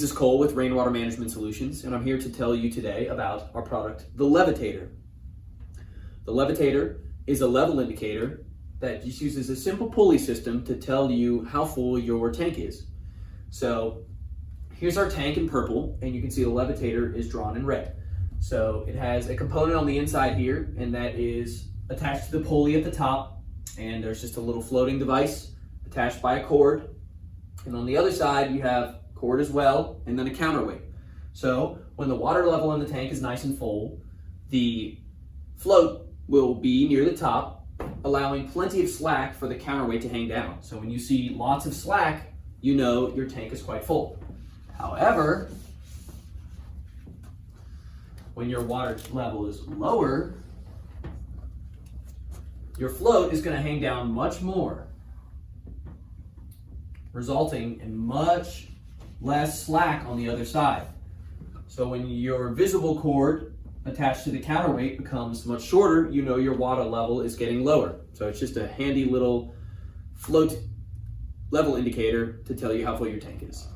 This is Cole with Rainwater Management Solutions, and I'm here to tell you today about our product, the Levetator. The Levetator is a level indicator that just uses a simple pulley system to tell you how full your tank is. So here's our tank in purple, and you can see the Levetator is drawn in red. So it has a component on the inside here, and that is attached to the pulley at the top, and there's just a little floating device attached by a cord. And on the other side, you have cord as well, and then a counterweight. So when the water level in the tank is nice and full, the float will be near the top, allowing plenty of slack for the counterweight to hang down. So when you see lots of slack, you know your tank is quite full. However, when your water level is lower, your float is going to hang down much more, resulting in much less slack on the other side. So when your visible cord attached to the counterweight becomes much shorter, you know your water level is getting lower. So it's just a handy little float level indicator to tell you how full your tank is.